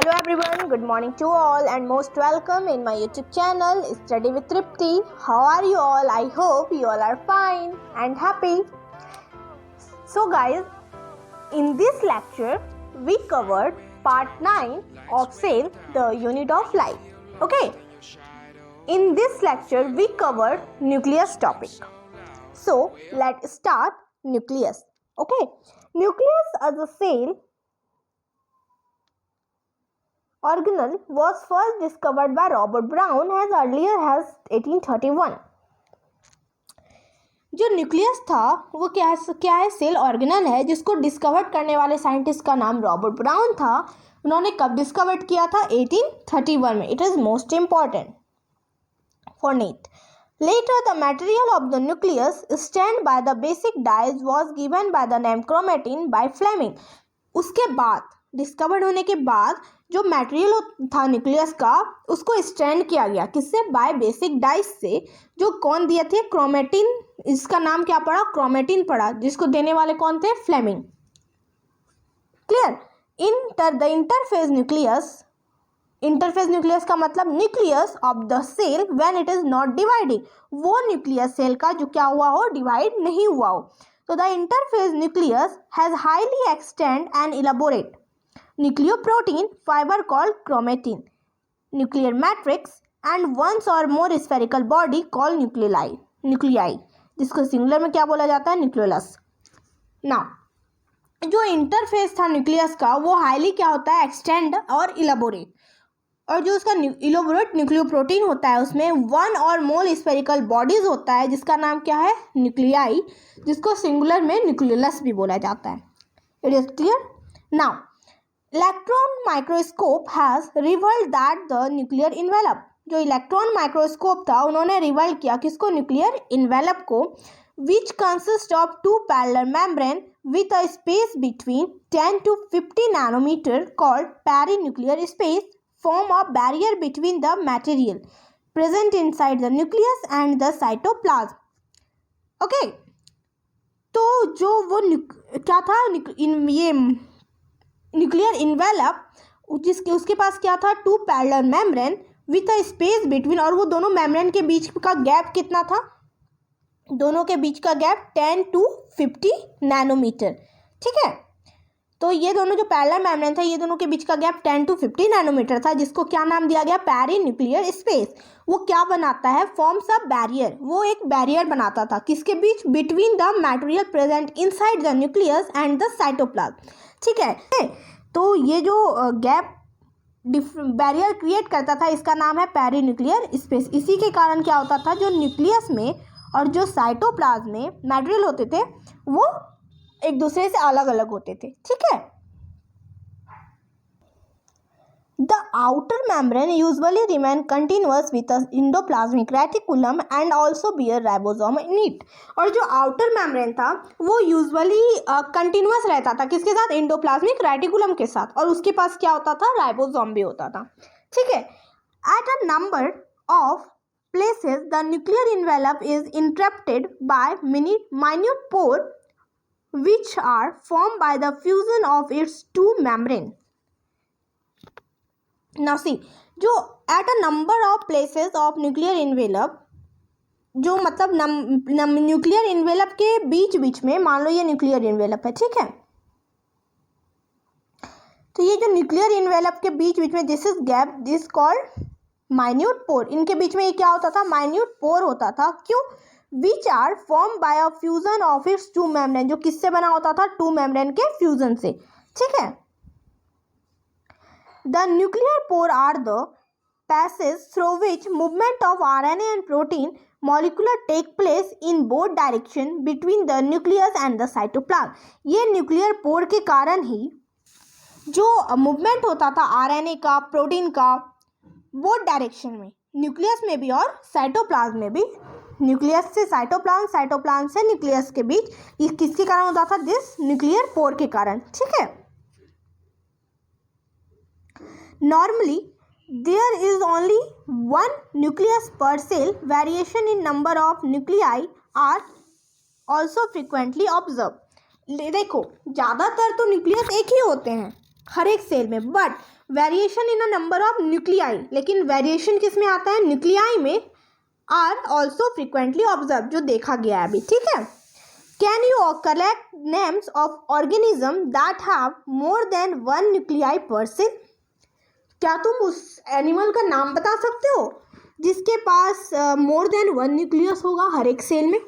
Hello everyone, good morning to all and most welcome in my YouTube channel Study with Tripti. How are you all? I hope you all are fine and happy. So guys, in this lecture we covered part 9 of SAIL, the unit of life. Okay. In this lecture we covered nucleus topic. So let's start nucleus. Okay. Nucleus as a cell organelle was first discovered by Robert Brown as earlier as 1831. जो nucleus था वो क्या है cell organelle है जिसको discover करने वाले scientist का नाम रॉबर्ट ब्राउन था. उन्होंने कब डिस्कवर किया था? 1831 में. It is most important for NEET. Later the material of the nucleus stand by the basic dyes was given by the name chromatin by Fleming. उसके बाद डिस्कवर्ड होने के बाद जो मटेरियल था न्यूक्लियस का उसको स्टैंड किया गया किससे? बाय बेसिक डाइस से. जो कौन दिए थे? क्रोमेटिन. इसका नाम क्या पड़ा? क्रोमेटिन पड़ा, जिसको देने वाले कौन थे? Fleming. Clear. The interphase nucleus. Interphase nucleus का मतलब nucleus of the cell when it is not dividing. वो न्यूक्लियस सेल का जो क्या हुआ हो? डिवाइड नहीं हुआ हो. तो the interphase nucleus has highly extend and elaborate nucleoprotein fiber called chromatin, nuclear matrix and once or more spherical body called nuclei, जिसको सिंगुलर में क्या बोला जाता है? न्यूक्लियोलस. नाउ जो इंटरफेस था न्यूक्लियस का वो हाईली क्या होता है? एक्सटेंड और इलाबोरेट. और जो उसका इलाबोरेट न्यूक्लियोप्रोटीन होता है उसमें वन और मोर स्फेरिकल बॉडीज होता है जिसका नाम क्या है? न्यूक्लियाई, जिसको सिंगुलर में न्यूक्लियोलस भी बोला जाता है. It is clear. Now electron microscope has revealed that the nuclear envelope. जो इलेक्ट्रॉन माइक्रोस्कोप था उन्होंने रिवील किया किसको? न्यूक्लियर इन्वेलप को. Which consist of two parallel membrane with a space between 10 to 50 nanometer called perinuclear space form a barrier between the material present inside the nucleus and the cytoplasm. Okay. तो जो वो क्या था? ये nuclear envelope जिसके उसके पास क्या था? Two parallel membrane with a space between. और वो दोनों मेम्ब्रेन के बीच का गैप कितना था? दोनों के बीच का गैप 10 to 50 नैनोमीटर. ठीक है. तो ये दोनों जो पैरेलल मेम्ब्रेन था ये दोनों के बीच का गैप 10 to 50 नैनोमीटर था, जिसको क्या नाम दिया गया? Perinuclear space. वो क्या बनाता है? Forms a barrier. वो एक बैरियर बनाता था किसके बीच? Between the material present inside the nucleus and the cytoplasm. ठीक है. तो ये जो गैप बैरियर क्रिएट करता था इसका नाम है पेरीन्यूक्लियर स्पेस. इसी के कारण क्या होता था? जो न्यूक्लियस में और जो साइटोप्लाज्म में मटेरियल होते थे वो एक दूसरे से अलग अलग होते थे. ठीक है. The outer membrane usually remain continuous with a endoplasmic reticulum and also bear ribosome in it. और जो outer membrane था वो usually continuous रहता था किसके साथ? endoplasmic reticulum के साथ. और उसके पास क्या होता था? राइबोसोम भी होता था. ठीक है. At a number of places the nuclear envelope is interrupted by minute pore which are formed by the fusion of its two membrane. Now see, जो at a number of places of nuclear envelope, जो मतलब nuclear envelope के बीच बीच में, मान लो ये nuclear envelope है. ठीक है. तो ये जो न्यूक्लियर इन्वेलप के बीच बीच में this is gap, this called minute pore. इनके बीच में ये क्या होता था? माइन्यूट पोर होता था. क्यों? Which are form by a fusion of its two membrane. जो किससे बना होता था? टू मेम्ब्रेन के फ्यूजन से. ठीक है. The nuclear pore are the passages through which movement of RNA and protein molecule take place in both direction between the nucleus and the cytoplasm. ये न्यूक्लियर पोर के कारण ही जो मूवमेंट होता था आरएनए का, प्रोटीन का, बोथ डायरेक्शन में, nucleus में भी और साइटोप्लाज्म में भी. न्यूक्लियस से साइटोप्लाज्म, साइटोप्लाज्म से न्यूक्लियस के बीच ये किसके कारण होता था? दिस न्यूक्लियर पोर के कारण. ठीक है. Normally, there is only one nucleus per cell. Variation in number of nuclei are also frequently observed. देखो ज़्यादातर तो न्यूक्लियस एक ही होते हैं, हर एक सेल में, but variation in a number of nuclei, लेकिन वेरिएशन किस में आता है, न्यूक्लियाई में, आर ऑल्सो फ्रिक्वेंटली ऑब्जर्व, जो देखा गया है अभी, ठीक है। Can you collect names of organism that have more than one nuclei पर सेल? क्या तुम उस एनिमल का नाम बता सकते हो जिसके पास मोर देन वन न्यूक्लियस होगा हर एक सेल में?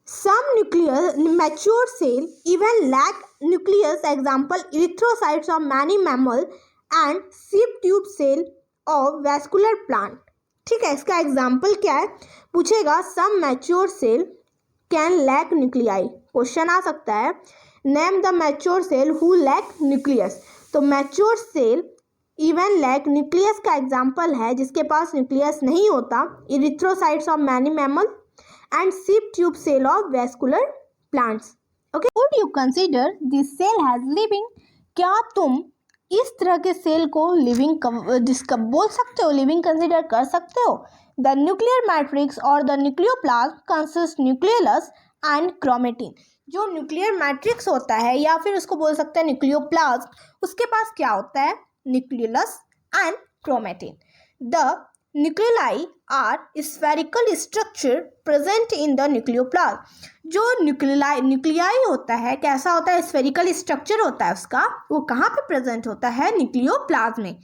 Some nuclear mature cell even lack nucleus. Example, erythrocytes of many mammal and sieve tube cell of vascular plant. ठीक है, इसका एग्जाम्पल क्या है पूछेगा, some mature cell can lack nuclei. Question आ सकता है, name the mature cell who lack nucleus. तो mature cell even lack nucleus का एग्जाम्पल है जिसके पास न्यूक्लियस नहीं होता, erythrocytes of many mammal and sieve tube cell of vascular plants. Okay, would you consider this cell as living? क्या तुम इस तरह के सेल को लिविंग जिसका बोल सकते हो, लिविंग कंसिडर कर सकते हो? द न्यूक्लियर मैट्रिक्स और the nucleoplasm consist nucleus and chromatin. जो न्यूक्लियर मैट्रिक्स होता है या फिर उसको बोल सकते हैं न्यूक्लियोप्लाज्म, उसके पास क्या होता है, nucleus and chromatin. The nucleoli are spherical structure present in the nucleoplasm. जो न्यूक्लियाई होता है कैसा होता है, स्फेरिकल स्ट्रक्चर होता है उसका, वो कहाँ पे प्रेजेंट होता है, न्यूक्लियोप्लाज्म में.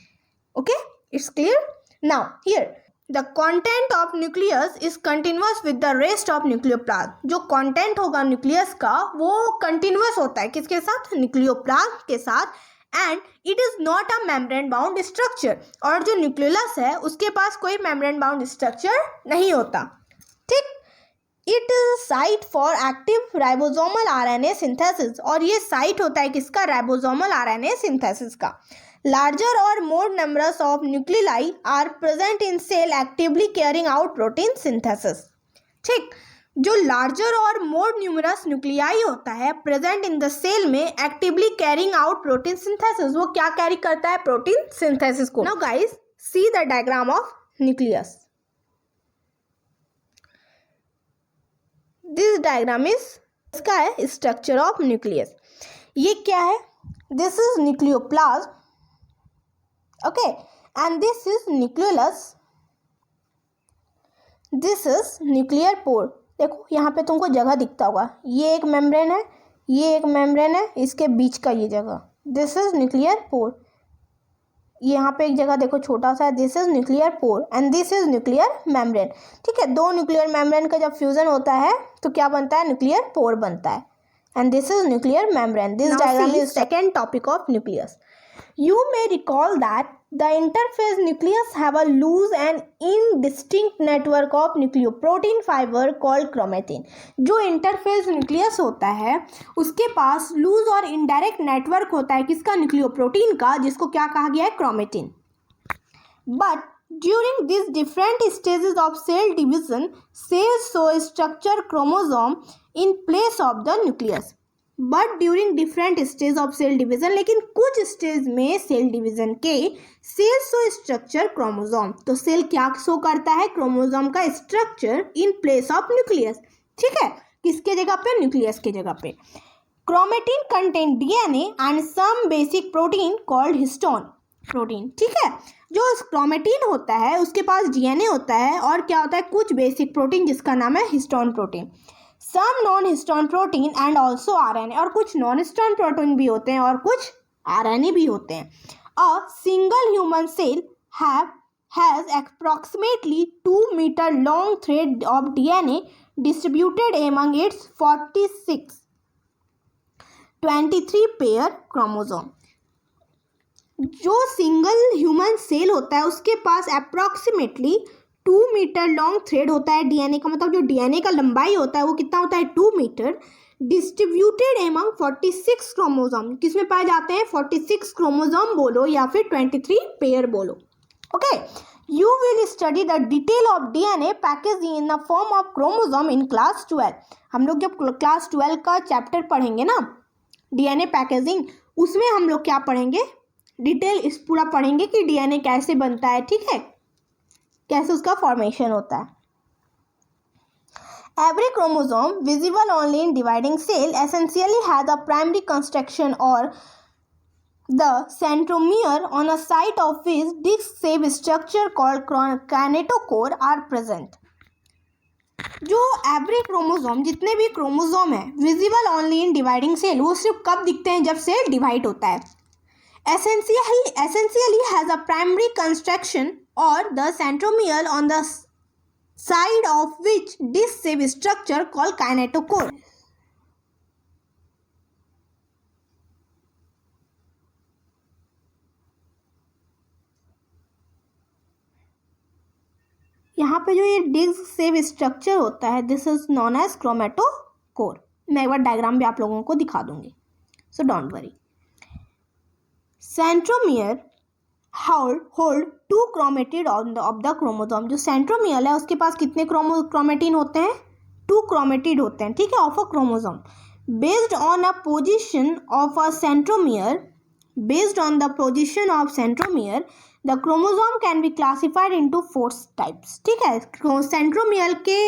Okay, it's clear. Now here the content of nucleus is continuous with the rest of nucleoplasm. जो कंटेंट होगा न्यूक्लियस का वो कंटिन्यूअस होता है किसके साथ, न्यूक्लियोप्लाज्म के साथ. And it is not a membrane bound structure. और जो न्यूक्लियस है उसके पास कोई मेम्ब्रेन बाउंड स्ट्रक्चर नहीं होता. ठीक, it is site for active ribosomal RNA synthesis. और ये साइट होता है किसका, राइबोसोमल आरएनए सिंथेसिस का. लार्जर और more numbers of nucleoli are present in cell actively carrying out protein synthesis. ठीक, जो लार्जर और मोर न्यूमरस न्यूक्लियाई होता है प्रेजेंट इन द सेल में actively carrying out protein synthesis. वो क्या कैरी करता है, प्रोटीन सिंथेसिस को. Now guys see the diagram of nucleus. This diagram is इसका है स्ट्रक्चर ऑफ न्यूक्लियस. ये क्या है, this is nucleoplasm, okay, and this is nucleus, this is nuclear pore. देखो यहाँ पे तुमको जगह दिखता होगा, ये एक मेम्ब्रेन है, ये एक मेम्ब्रेन है, इसके बीच का ये जगह, दिस इज न्यूक्लियर पोर. यहाँ पे एक जगह देखो छोटा सा, this is nuclear pore and this is nuclear membrane. ठीक है, दो न्यूक्लियर मेम्ब्रेन का जब फ्यूजन होता है तो क्या बनता है, न्यूक्लियर पोर बनता है. And this is nuclear membrane. This diagram is second topic of nucleus. You may recall that the interphase nucleus have a loose and indistinct network of nucleoprotein fiber called chromatin. जो interphase nucleus होता है उसके पास loose और indirect network होता है किसका, nucleoprotein का, जिसको क्या कहा गया है, chromatin. But during these different stages of cell division, cells show structure chromosome in place of the nucleus. But during different stage of cell division, लेकिन कुछ स्टेज में सेल डिवीजन के सेल शो स्ट्रक्चर क्रोमोसोम. तो cell क्या show करता है, chromosome का structure in place of nucleus. ठीक है, किसके जगह पे, न्यूक्लियस के जगह पे. Chromatin contain DNA and some basic protein called histone protein. ठीक है, जो क्रोमेटिन होता है उसके पास डीएनए होता है और क्या होता है, कुछ बेसिक प्रोटीन जिसका नाम है histone protein. Some non histone protein and also RNA. और कुछ नॉन हिस्टोन प्रोटीन भी होते हैं और कुछ आरएनए भी होते हैं. A single human cell has approximately 2 metre long thread of DNA distributed among its 23 pair chromosome. जो सिंगल ह्यूमन सेल होता है उसके पास अप्रॉक्सीमेटली 2 मीटर लॉन्ग थ्रेड होता है डीएनए का, मतलब जो डीएनए का लंबाई होता है वो कितना होता है, 2 मीटर. Distributed among 46 chromosome. किसमें पाए जाते हैं, 46 क्रोमोसोम बोलो या फिर 23 पेयर बोलो. Okay, you will study the detail of DNA package in the form of chromosome in class 12. हम लोग जब क्लास 12 का चैप्टर पढ़ेंगे ना, डीएनए पैकेजिंग, उसमें हम लोग क्या पढ़ेंगे, डिटेल इस पूरा पढ़ेंगे कि डीएनए कैसे बनता है. ठीक है, कैसे उसका फॉर्मेशन होता है. Every chromosome visible only in dividing cell essentially has a primary construction or the centromere on a site of which disc-shaped structure called kinetochore are present. जो एवरी क्रोमोसोम, जितने भी क्रोमोसोम है, visible only in dividing cell, वो सिर्फ कब दिखते हैं? जब सेल डिवाइड होता है. essentially has a primary construction or the centromere on the side of which disc-shaped structure called kinetochore. यहाँ पे जो ये डिस्क शेप स्ट्रक्चर होता है, दिस इज नॉन एज क्रोमेटोकोर. मैं एक बार डायग्राम भी आप लोगों को दिखा दूंगी, so don't worry. Centromere hold 2 chromatid of the chromosome. जो सेंट्रोमियर है उसके पास कितने क्रोमेटिन होते हैं? 2 क्रोमेटिड होते हैं, ठीक है, of a chromosome. Based on a position of a centromere, based on the position of centromere, the chromosome can be classified into 4 types. ठीक है, सेंट्रोमियर के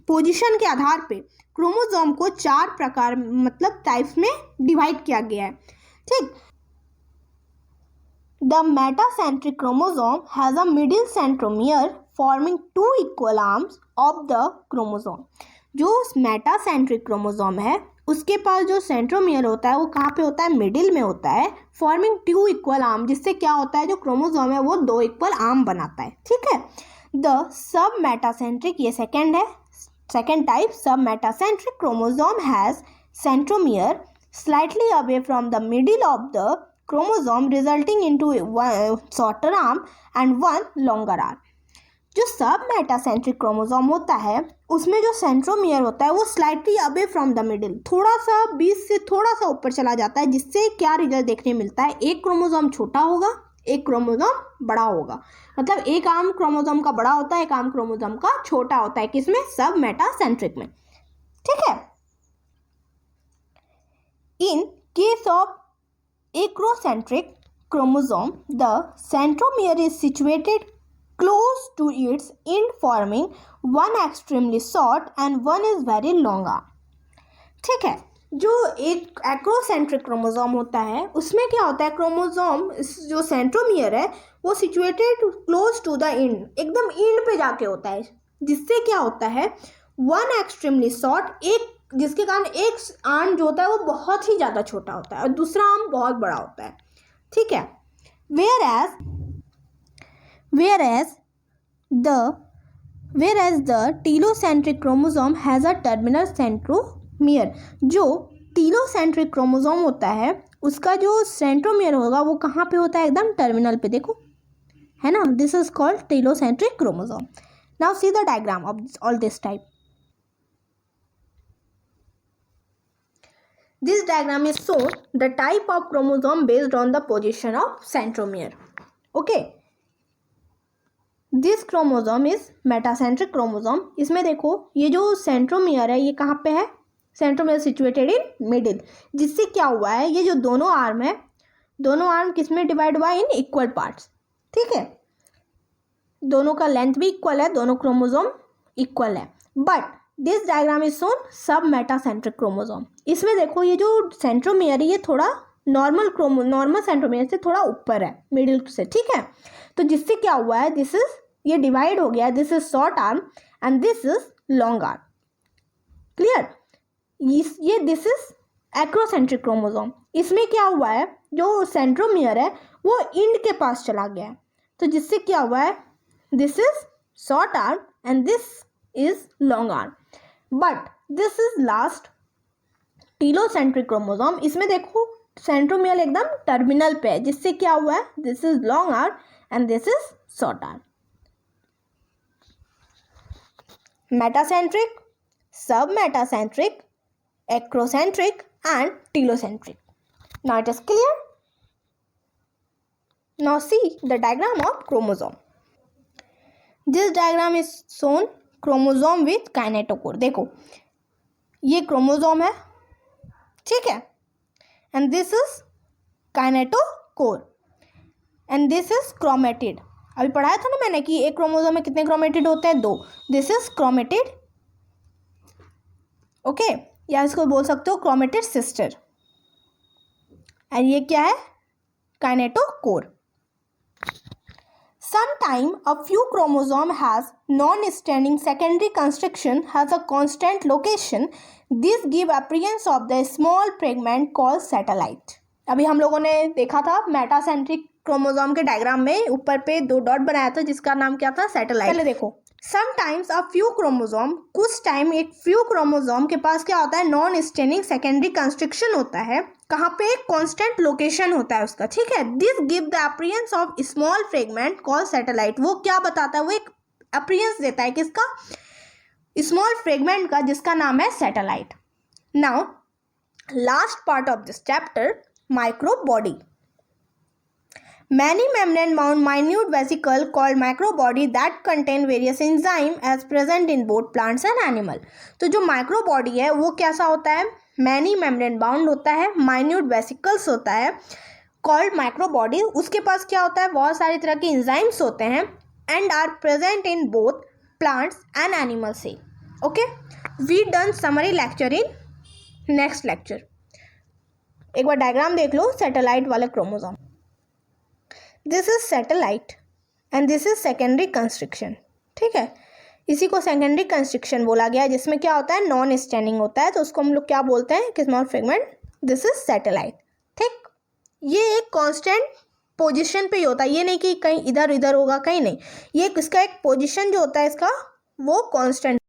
पोजीशन के आधार पे क्रोमोसोम को 4 प्रकार, मतलब टाइप्स में डिवाइड किया गया है. ठीक. The metacentric chromosome has a middle centromere forming 2 equal arms of the chromosome. जो मेटासेंट्रिक क्रोमोसोम है उसके पास जो सेंट्रोमियर होता है वो कहाँ पे होता है? मिडिल में होता है, फॉर्मिंग 2 इक्वल आर्म, जिससे क्या होता है? जो क्रोमोसोम है वो 2 इक्वल आर्म बनाता है. ठीक है. द सब मेटासेंट्रिक, ये सेकेंड है, सेकेंड टाइप. सब metacentric chromosome has centromere slightly away from the middle of the chromosome resulting into shorter arm and 1 longer arm. जो सब मेटासेंट्रिक क्रोमोसोम होता है उसमें जो सेंट्रोमियर होता है वो slightly away from the middle, थोड़ा सा बीच से थोड़ा सा ऊपर चला जाता है, जिससे क्या रिजल्ट देखने मिलता है? एक क्रोमोसोम छोटा होगा, एक क्रोमोसोम बड़ा होगा. मतलब एक आर्म क्रोमोसोम का बड़ा होता है, एक आर्म क्रोमोसोम का छोटा होता है. किसमें? सब मेटासेंट्रिक में. ठीक है. In case of acrocentric chromosome the centromere is situated close to its end, forming one extremely short and one is very long arm. ठीक है. जो एक एक्रोसेंट्रिक क्रोमोसोम होता है उसमें क्या होता है? क्रोमोसोम जो सेंट्रोमियर है वो situated close to the end, एकदम एंड पे जाके होता है, जिससे क्या होता है? 1 एक्सट्रीमली शॉर्ट, एक जिसके कारण एक आर्म जो होता है वो बहुत ही ज़्यादा छोटा होता है और दूसरा आर्म बहुत बड़ा होता है. ठीक है. Whereas the telocentric chromosome has a terminal centromere. जो टीलोसेंट्रिक क्रोमोसोम होता है उसका जो सेंट्रोमियर होगा वो कहाँ पे होता है? एकदम टर्मिनल पे. देखो, है ना, this is called telocentric chromosome. Now see the diagram of all this type. This diagram is shown the type of chromosome based on the position of centromere. Okay. This chromosome is metacentric chromosome. इसमें देखो ये जो centromere है ये कहाँ पे है? Centromere situated in middle, जिससे क्या हुआ है? ये जो दोनों आर्म है, दोनों आर्म किस में डिवाइड हुआ? In equal parts. ठीक है. दोनों का लेंथ भी इक्वल है, दोनों क्रोमोसोम इक्वल है. But this diagram is shown सब मेटासेंट्रिक क्रोमोसोम. इसमें देखो ये जो सेंट्रोमियर है ये थोड़ा नॉर्मल सेंट्रोमियर से थोड़ा ऊपर है, मिडिल से. ठीक है. तो जिससे क्या हुआ है? दिस इज, ये डिवाइड हो गया, this is short arm and this is long arm. Clear. ये दिस इज एक्रोसेंट्रिक क्रोमोसोम. इसमें क्या हुआ है? जो सेंट्रोमियर है वो इंड के पास चला गया है, तो जिससे क्या हुआ है? This is short arm and this is long arm. But this is last telocentric chromosome. इसमें देखो सेंट्रोमियर एकदम टर्मिनल पे है, जिससे क्या हुआ है? This is long arm and this is short arm. Metacentric, submetacentric, acrocentric and telocentric. Now it is clear. Now see the diagram of chromosome. This diagram is shown chromosome with kinetochore. देखो ये chromosome है, ठीक है, and this is kinetochore. And this is chromatid. अभी पढ़ाया था ना मैंने कि एक क्रोमोसोम में कितने क्रोमेटिड होते हैं? 2. This is chromatid. ओके, या इसको बोल सकते हो क्रोमेटिड सिस्टर. एंड ये क्या है? kinetochore. Sometime a few chromosome has non-standing secondary construction has a constant location. This give appearance of the small fragment called satellite. अभी हम लोगों ने देखा था मेटासेंट्रिक क्रोमोसोम के डायग्राम में ऊपर पे 2 डॉट बनाया था जिसका नाम क्या था, सैटेलाइट. पहले देखो, समटाइम्स अ फ्यू क्रोमोसोम, कुछ टाइम एक फ्यू क्रोमोसोम के पास क्या होता है, नॉन स्टेनिंग सेकेंडरी कंस्ट्रक्शन होता है. कहाँ पे, एक कांस्टेंट लोकेशन होता है उसका, ठीक है. This give the appearance of small fragment called satellite. वो क्या बताता है, वो एक अपीयरेंस देता है किसका, स्मॉल फ्रेगमेंट का, जिसका नाम है satellite. Now last part of this chapter, microbody. Many membrane-bound minute vesicle called microbody that contain various enzyme as present in both plants and animal. तो जो microbody है वो कैसा होता है, many membrane bound होता है, minute vesicles होता है, called microbody. उसके पास क्या होता है, बहुत सारी तरह के enzymes होते हैं and are present in both plants and animal से. Okay, we done summary lecture in next lecture. एक बार डायग्राम देख लो सैटेलाइट वाले chromosome. This is satellite and this is secondary constriction, ठीक है. इसी को सेकेंडरी कंस्ट्रक्शन बोला गया है, जिसमें क्या होता है, नॉन स्टैंडिंग होता है, तो उसको हम लोग क्या बोलते हैं, कि small fragment. This is satellite, ठीक. ये एक कांस्टेंट पोजीशन पे ही होता है, ये नहीं कि कहीं इधर इधर होगा, कहीं नहीं. ये इसका एक पोजीशन जो होता है इसका, वो कांस्टेंट